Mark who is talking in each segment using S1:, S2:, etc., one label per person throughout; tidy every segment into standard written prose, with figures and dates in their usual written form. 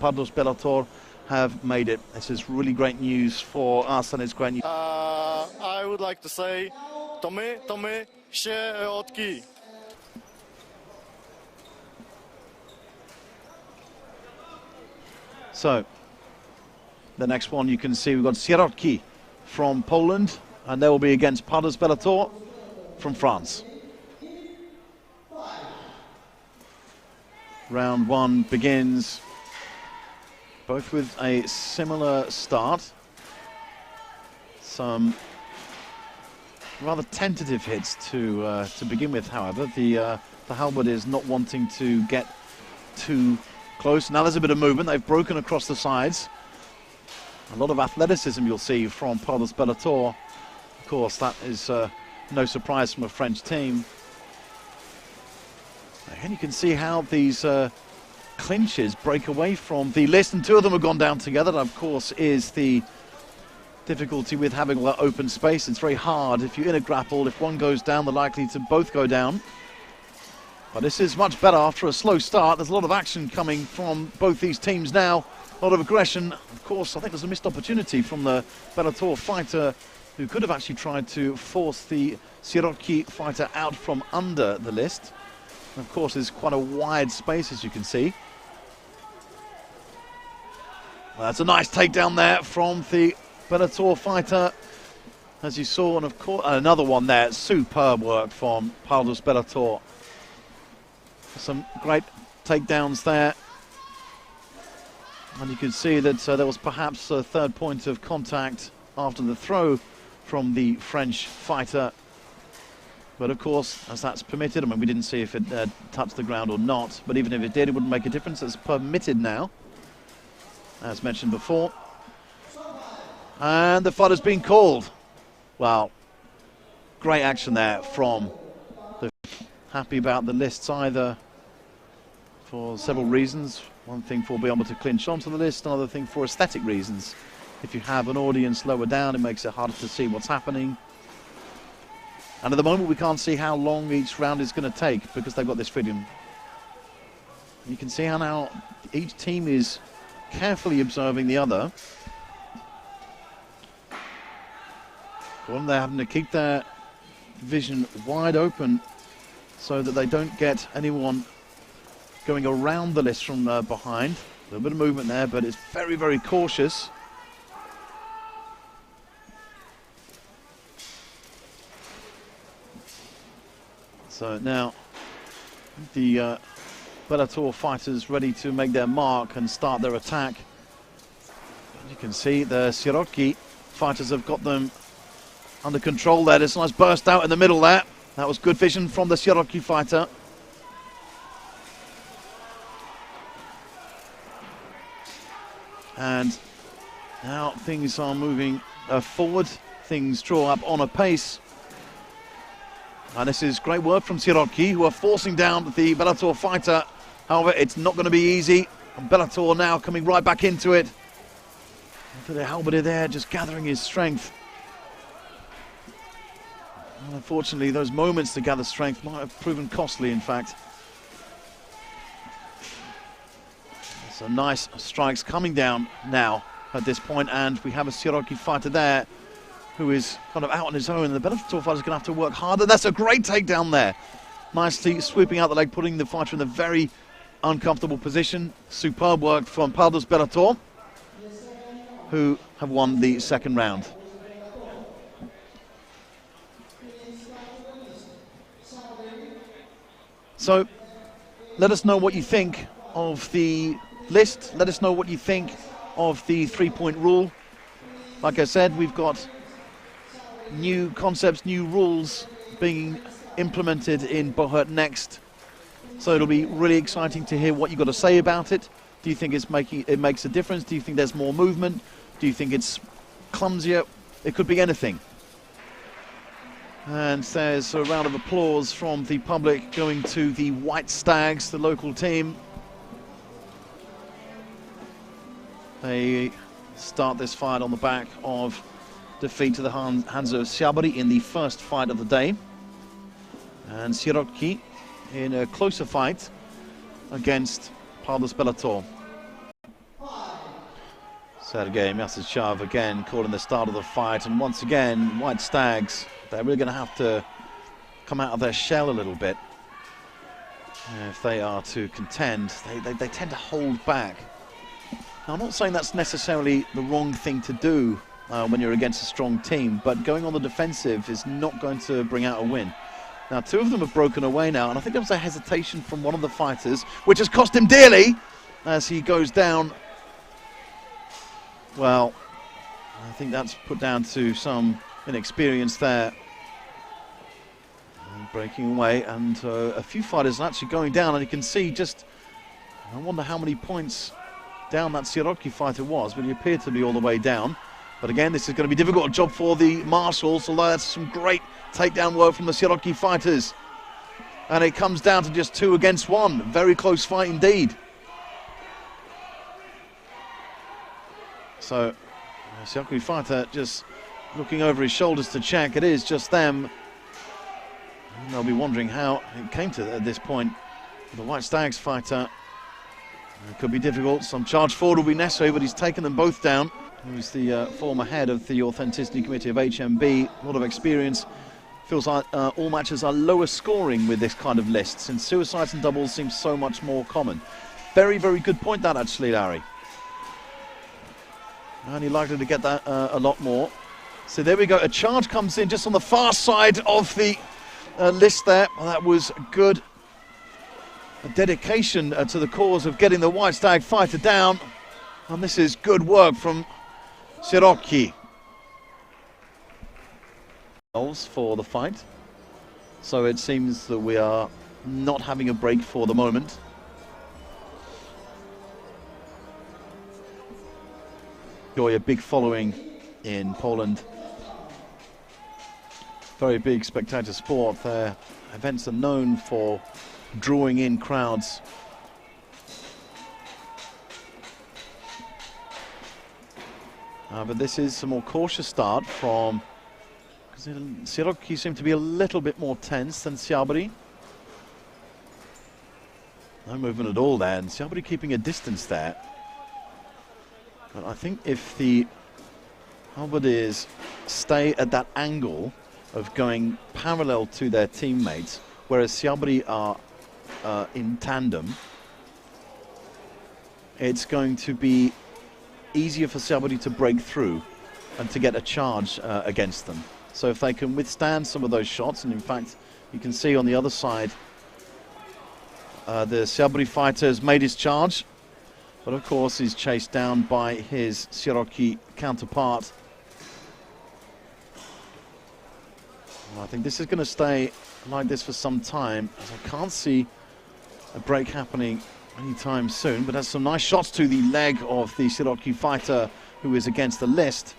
S1: Buhurt Bellator have made it. This is really great news for us, and it's great news.
S2: I would like to say, SIEROTKI.
S1: So, the next one you can see, we've got SIEROTKI from Poland, and they will be against Buhurt Bellator from France. Round one begins, both with a similar start. Some rather tentative hits to begin with, however. The halberd is not wanting to get too close. Now there's a bit of movement. They've broken across the sides. A lot of athleticism you'll see from Buhurt Bellator. Of course, that is no surprise from a French team. And you can see how these clinches break away from the list, and two of them have gone down together. That, of course, is the difficulty with having all that open space. It's very hard if you're in a grapple. If one goes down, they're likely to both go down. But this is much better after a slow start. There's a lot of action coming from both these teams now. A lot of aggression. Of course, I think there's a missed opportunity from the Bellator fighter, who could have actually tried to force the SIEROTKI fighter out from under the list. And of course, there's quite a wide space, as you can see. Well, that's a nice takedown there from the Bellator fighter, as you saw, and of course another one there. Superb work from Buhurt Bellator. Some great takedowns there, and you can see that there was perhaps a third point of contact after the throw from the French fighter. But of course, as that's permitted, I mean, we didn't see if it touched the ground or not, but even if it did, it wouldn't make a difference. It's permitted now, as mentioned before. And the fight has been called. Wow, great action there from the... Happy about the lists either, for several reasons. One thing for being able to clinch onto the list, another thing for aesthetic reasons. If you have an audience lower down, it makes it harder to see what's happening. And at the moment, we can't see how long each round is going to take because they've got this freedom. You can see how now each team is carefully observing the other. Well, they're having to keep their vision wide open so that they don't get anyone going around the list from behind. A little bit of movement there, but it's very, very cautious. So now the Bellator fighters ready to make their mark and start their attack. As you can see, the SIEROTKI fighters have got them under control there. There's a nice burst out in the middle there. That was good vision from the SIEROTKI fighter. And now things are moving forward. Things draw up on a pace. And this is great work from SIEROTKI, who are forcing down the Bellator fighter. However, it's not going to be easy. And Bellator now coming right back into it. After the halberdier there, just gathering his strength. And unfortunately, those moments to gather strength might have proven costly, in fact. So nice strikes coming down now at this point, and we have a SIEROTKI fighter there who is kind of out on his own, and the Bellator fighter is going to have to work harder. That's a great takedown there. Nicely sweeping out the leg, putting the fighter in a very uncomfortable position. Superb work from Buhurt Bellator, who have won the second round. So, let us know what you think of the list. Let us know what you think of the three-point rule. Like I said, we've got new concepts, new rules being implemented in Buhurt Next. So it'll be really exciting to hear what you've got to say about it. Do you think it makes a difference? Do you think there's more movement? Do you think it's clumsier? It could be anything. And there's a round of applause from the public going to the White Stags, the local team. They start this fight on the back of defeat to the hands of Siabari in the first fight of the day. And SIEROTKI in a closer fight against Buhurt Bellator. Sergei Myasachov again calling the start of the fight, and once again White Stags, they're really going to have to come out of their shell a little bit if they are to contend. They tend to hold back. Now, I'm not saying that's necessarily the wrong thing to do when you're against a strong team, but going on the defensive is not going to bring out a win. Now, two of them have broken away now, and I think there was a hesitation from one of the fighters, which has cost him dearly as he goes down. Well, I think that's put down to some inexperience there. Breaking away, and a few fighters are actually going down, and you can see just, I wonder how many points down that SIEROTKI fighter was, but he appeared to be all the way down. But again, this is going to be a difficult job for the marshals, although that's some great takedown work from the SIEROTKI fighters. And it comes down to just 2 against 1. Very close fight indeed. So, the SIEROTKI fighter just looking over his shoulders to check. It is just them. And they'll be wondering how it came to this point. The White Stags fighter, it could be difficult. Some charge forward will be necessary, but he's taken them both down. He was the former head of the Authenticity Committee of HMB. A lot of experience. Feels like all matches are lower scoring with this kind of list, since suicides and doubles seem so much more common. Very, very good point that, actually, Larry. And you're likely to get that a lot more. So there we go. A charge comes in just on the far side of the list there. Well, that was good. A dedication to the cause of getting the White Stag fighter down. And this is good work from SIEROTKI. For the fight. So it seems that we are not having a break for the moment. Enjoy a big following in Poland. Very big spectator sport. Their events are known for drawing in crowds. But this is a more cautious start from, because SIEROTKI seem to be a little bit more tense than Siabry. No movement at all there, and Siabry keeping a distance there. But I think if the Halberdiers stay at that angle of going parallel to their teammates, whereas Siabry are in tandem, it's going to be easier for Siabry to break through and to get a charge against them. So if they can withstand some of those shots, and in fact you can see on the other side the Siabry fighter has made his charge, but of course he's chased down by his SIEROTKI counterpart. Well, I think this is going to stay like this for some time, as I can't see a break happening anytime soon. But has some nice shots to the leg of the SIEROTKI fighter who is against the list.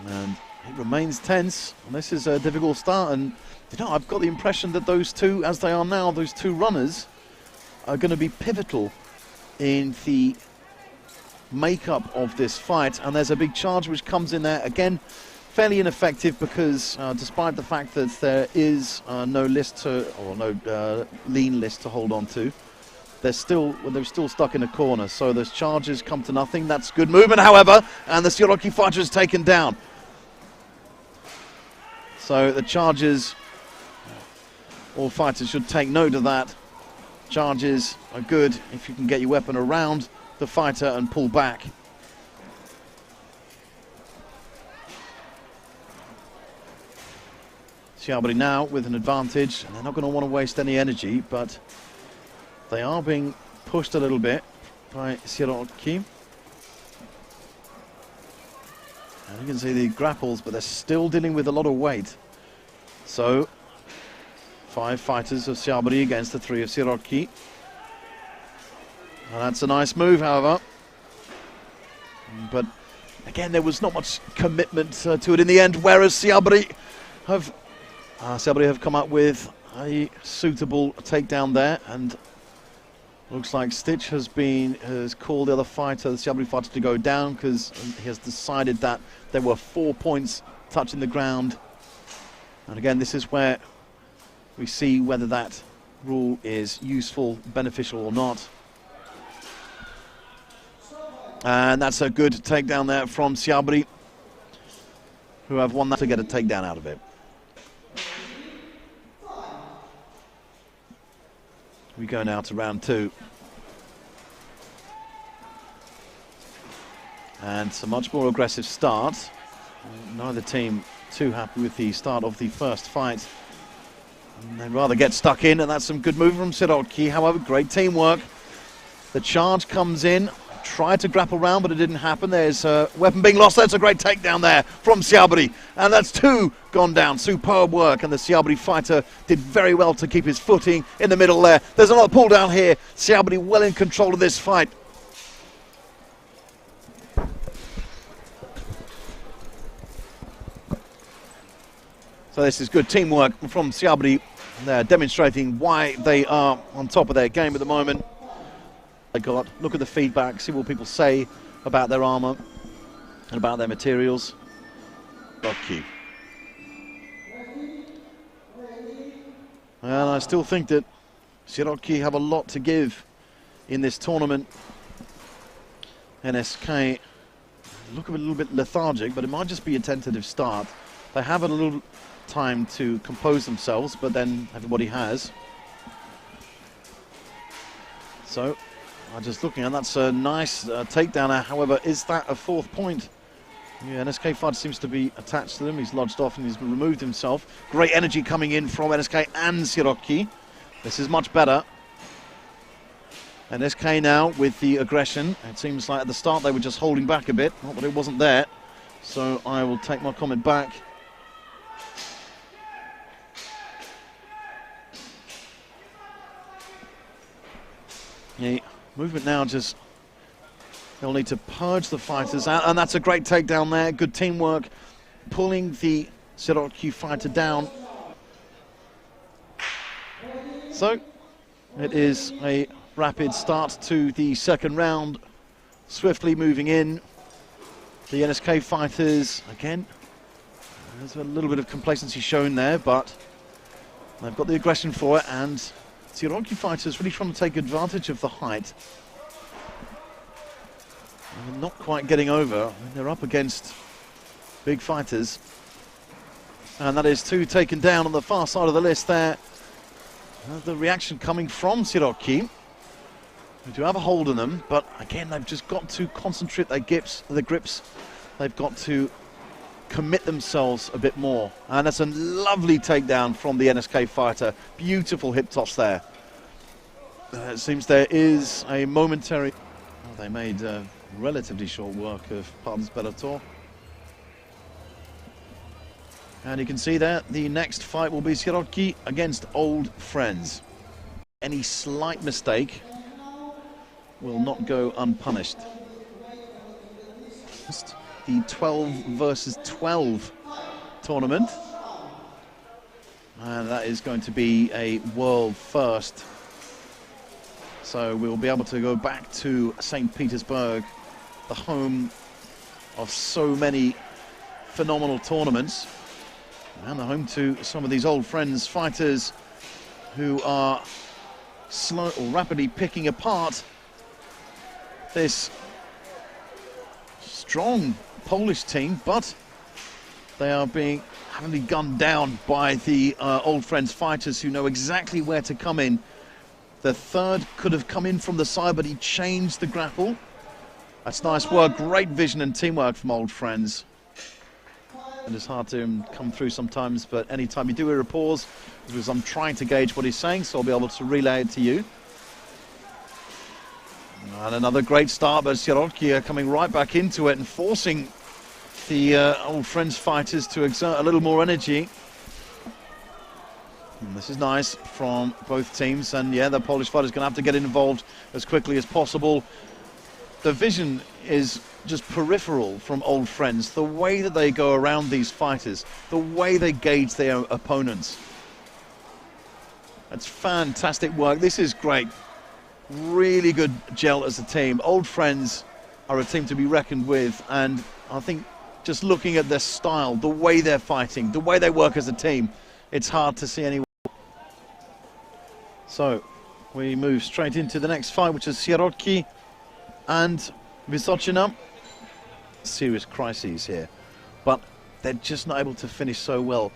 S1: And it remains tense, and this is a difficult start. And you know, I've got the impression that those two, as they are now, those two runners are going to be pivotal in the makeup of this fight. And there's a big charge which comes in there again, fairly ineffective, because despite the fact that there is no list to, or no lean list to hold on to, they're still stuck in a corner. So those charges come to nothing. That's good movement, however, and the SIEROTKI fighter is taken down. So the charges, all fighters should take note of that. Charges are good if you can get your weapon around the fighter and pull back. Siabry now with an advantage, and they're not going to want to waste any energy, but they are being pushed a little bit by SIEROTKI. And you can see the grapples, but they're still dealing with a lot of weight. So 5 fighters of Siabry against the 3 of SIEROTKI. And that's a nice move, however. But again, there was not much commitment to it in the end, whereas Siabry have come up with a suitable takedown there, and looks like Stitch has called the other fighter, the Siabry fighter, to go down, because he has decided that there were 4 points touching the ground. And again, this is where we see whether that rule is useful, beneficial or not. And that's a good takedown there from Siabri, who have won that to get a takedown out of it. We go now to round 2. And it's a much more aggressive start. Neither team too happy with the start of the first fight. And they'd rather get stuck in, and that's some good movement from SIEROTKI. However, great teamwork. The charge comes in, tried to grapple round, but it didn't happen. There's a weapon being lost. That's a great takedown there from Siabri. And that's 2 gone down. Superb work, and the Siabri fighter did very well to keep his footing in the middle there. There's another pull down here. Siabri well in control of this fight. So this is good teamwork from Siabri. They're demonstrating why they are on top of their game at the moment. Look at the feedback, see what people say about their armor and about their materials. Walki. And I still think that SIEROTKI have a lot to give in this tournament. NSK look a little bit lethargic, but it might just be a tentative start. They have a little time to compose themselves, but then everybody has. So I'm just looking, and that's a nice takedown. However, is that a 4th point? Yeah, NSK fighter seems to be attached to them. He's lodged off and he's removed himself. Great energy coming in from NSK and SIEROTKI. This is much better. NSK now with the aggression. It seems like at the start they were just holding back a bit, not that it wasn't there. So I will take my comment back. Yeah, movement now, just they'll need to purge the fighters out, and that's a great takedown there. Good teamwork, pulling the SIEROTKI fighter down. So it is a rapid start to the second round, swiftly moving in. The NSK fighters, again, there's a little bit of complacency shown there, but they've got the aggression for it, and SIEROTKI fighters really trying to take advantage of the height. And not quite getting over. They're up against big fighters. And that is 2 taken down on the far side of the list there. The reaction coming from SIEROTKI, who do have a hold on them, but again, they've just got to concentrate their grips. They've got to commit themselves a bit more. And that's a lovely takedown from the NSK fighter. Beautiful hip toss there. It seems there is a momentary... Oh, they made relatively short work of Pardons Bellator. And you can see there, the next fight will be SIEROTKI against Old Friends. Any slight mistake will not go unpunished. The 12 versus 12 tournament, and that is going to be a world first. So we'll be able to go back to St. Petersburg, the home of so many phenomenal tournaments, and the home to some of these Old Friends fighters who are slow or rapidly picking apart this strong Polish team, but they are being heavily gunned down by the Old Friends fighters who know exactly where to come in. The third could have come in from the side, but he changed the grapple. That's nice work, great vision and teamwork from Old Friends. And it's hard to come through sometimes, but anytime you do hear a pause, because I'm trying to gauge what he's saying, so I'll be able to relay it to you. And another great start, but SIEROTKI are coming right back into it and forcing the Old Friends fighters to exert a little more energy. And this is nice from both teams, and yeah, the Polish fighters going to have to get involved as quickly as possible. The vision is just peripheral from Old Friends. The way that they go around these fighters, the way they gauge their opponents. That's fantastic work. This is great. Really good gel as a team. Old Friends are a team to be reckoned with, and I think just looking at their style, the way they're fighting, the way they work as a team, it's hard to see anyone. So we move straight into the next fight, which is SIEROTKI and Wysoczyna. Serious crises here, but they're just not able to finish so well.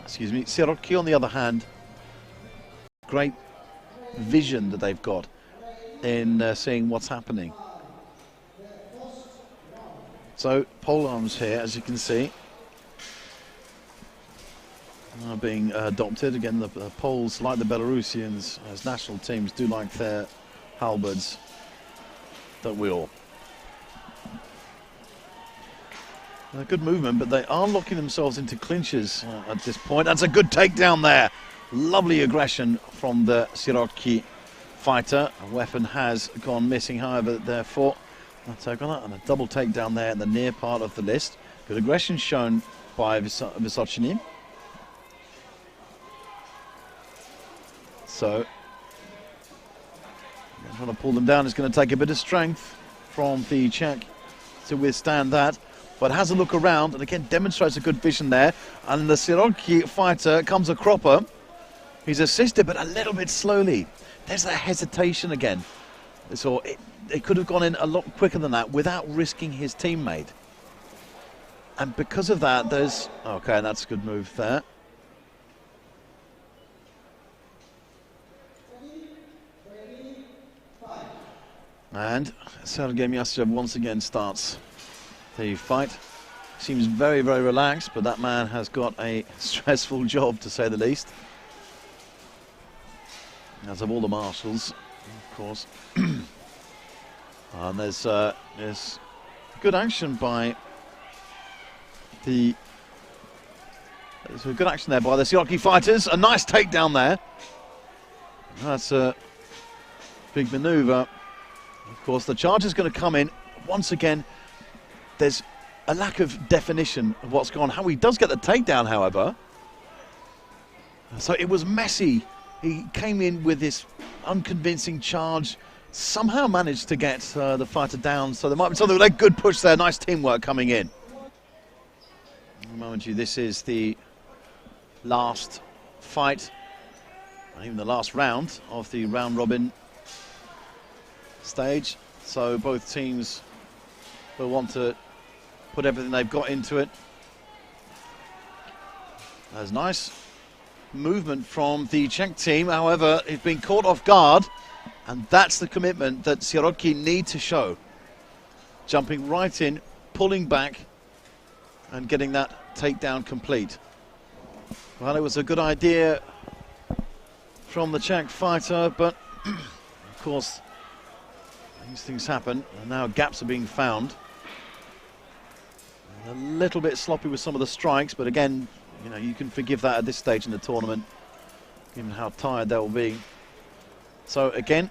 S1: Excuse me. SIEROTKI, on the other hand, great vision that they've got in seeing what's happening. So pole arms here, as you can see, are being adopted. Again, the Poles, like the Belarusians, as national teams, do like their halberds. Don't we all? Good movement, but they are locking themselves into clinches at this point. That's a good takedown there. Lovely aggression from the SIEROTKI fighter. A weapon has gone missing, however, therefore, I'll take on that. And a double takedown there in the near part of the list. Good aggression shown by Wysoczyna. So, trying to pull them down is going to take a bit of strength from the Czech to withstand that. But has a look around and again demonstrates a good vision there. And the SIEROTKI fighter comes a cropper. He's assisted, but a little bit slowly. There's that hesitation again. So it could have gone in a lot quicker than that without risking his teammate. And because of that, there's... Okay, that's a good move there. And Sergei Myasyev once again starts the fight. Seems very, very relaxed, but that man has got a stressful job, to say the least. As of all the marshals, of course. And there's good action by the... There's a good action there by the SIEROTKI fighters. A nice takedown there. That's a big manoeuvre. Of course, the charge is going to come in. Once again, there's a lack of definition of what's gone on. How he does get the takedown, however. So it was messy. He came in with this unconvincing charge. Somehow managed to get the fighter down. So there might be something like a good push there. Nice teamwork coming in. Mind you, this is the last fight, even the last round of the round robin stage, so both teams will want to put everything they've got into it. That's nice movement from the Czech team, however, it's been caught off guard, and that's the commitment that SIEROTKI need to show. Jumping right in, pulling back, and getting that takedown complete. Well, it was a good idea from the Czech fighter, but of course, these things happen, and now gaps are being found. A little bit sloppy with some of the strikes, but again, you know, you can forgive that at this stage in the tournament, given how tired they'll be. So again,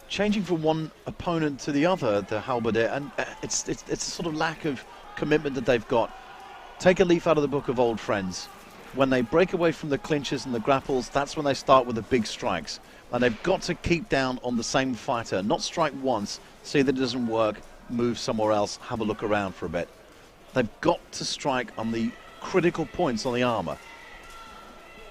S1: changing from one opponent to the other, the halberdier, and it's a sort of lack of commitment that they've got. Take a leaf out of the book of old friends. When they break away from the clinches and the grapples, that's when they start with the big strikes. And they've got to keep down on the same fighter, not strike once, see that it doesn't work, move somewhere else, have a look around for a bit. They've got to strike on the critical points on the armor.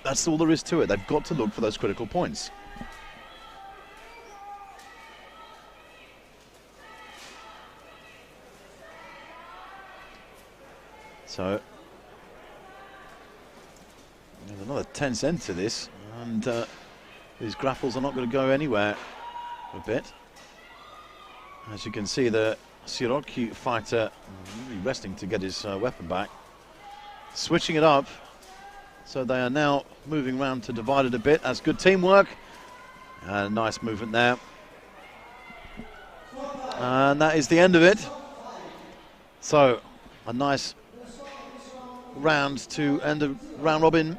S1: That's all there is to it. They've got to look for those critical points. So, there's another tense end to this, and these grapples are not going to go anywhere for a bit. As you can see, the SIEROTKI fighter really resting to get his weapon back. Switching it up, so they are now moving around to divide it a bit. That's good teamwork. Nice movement there. And that is the end of it. So, a nice round to end the round robin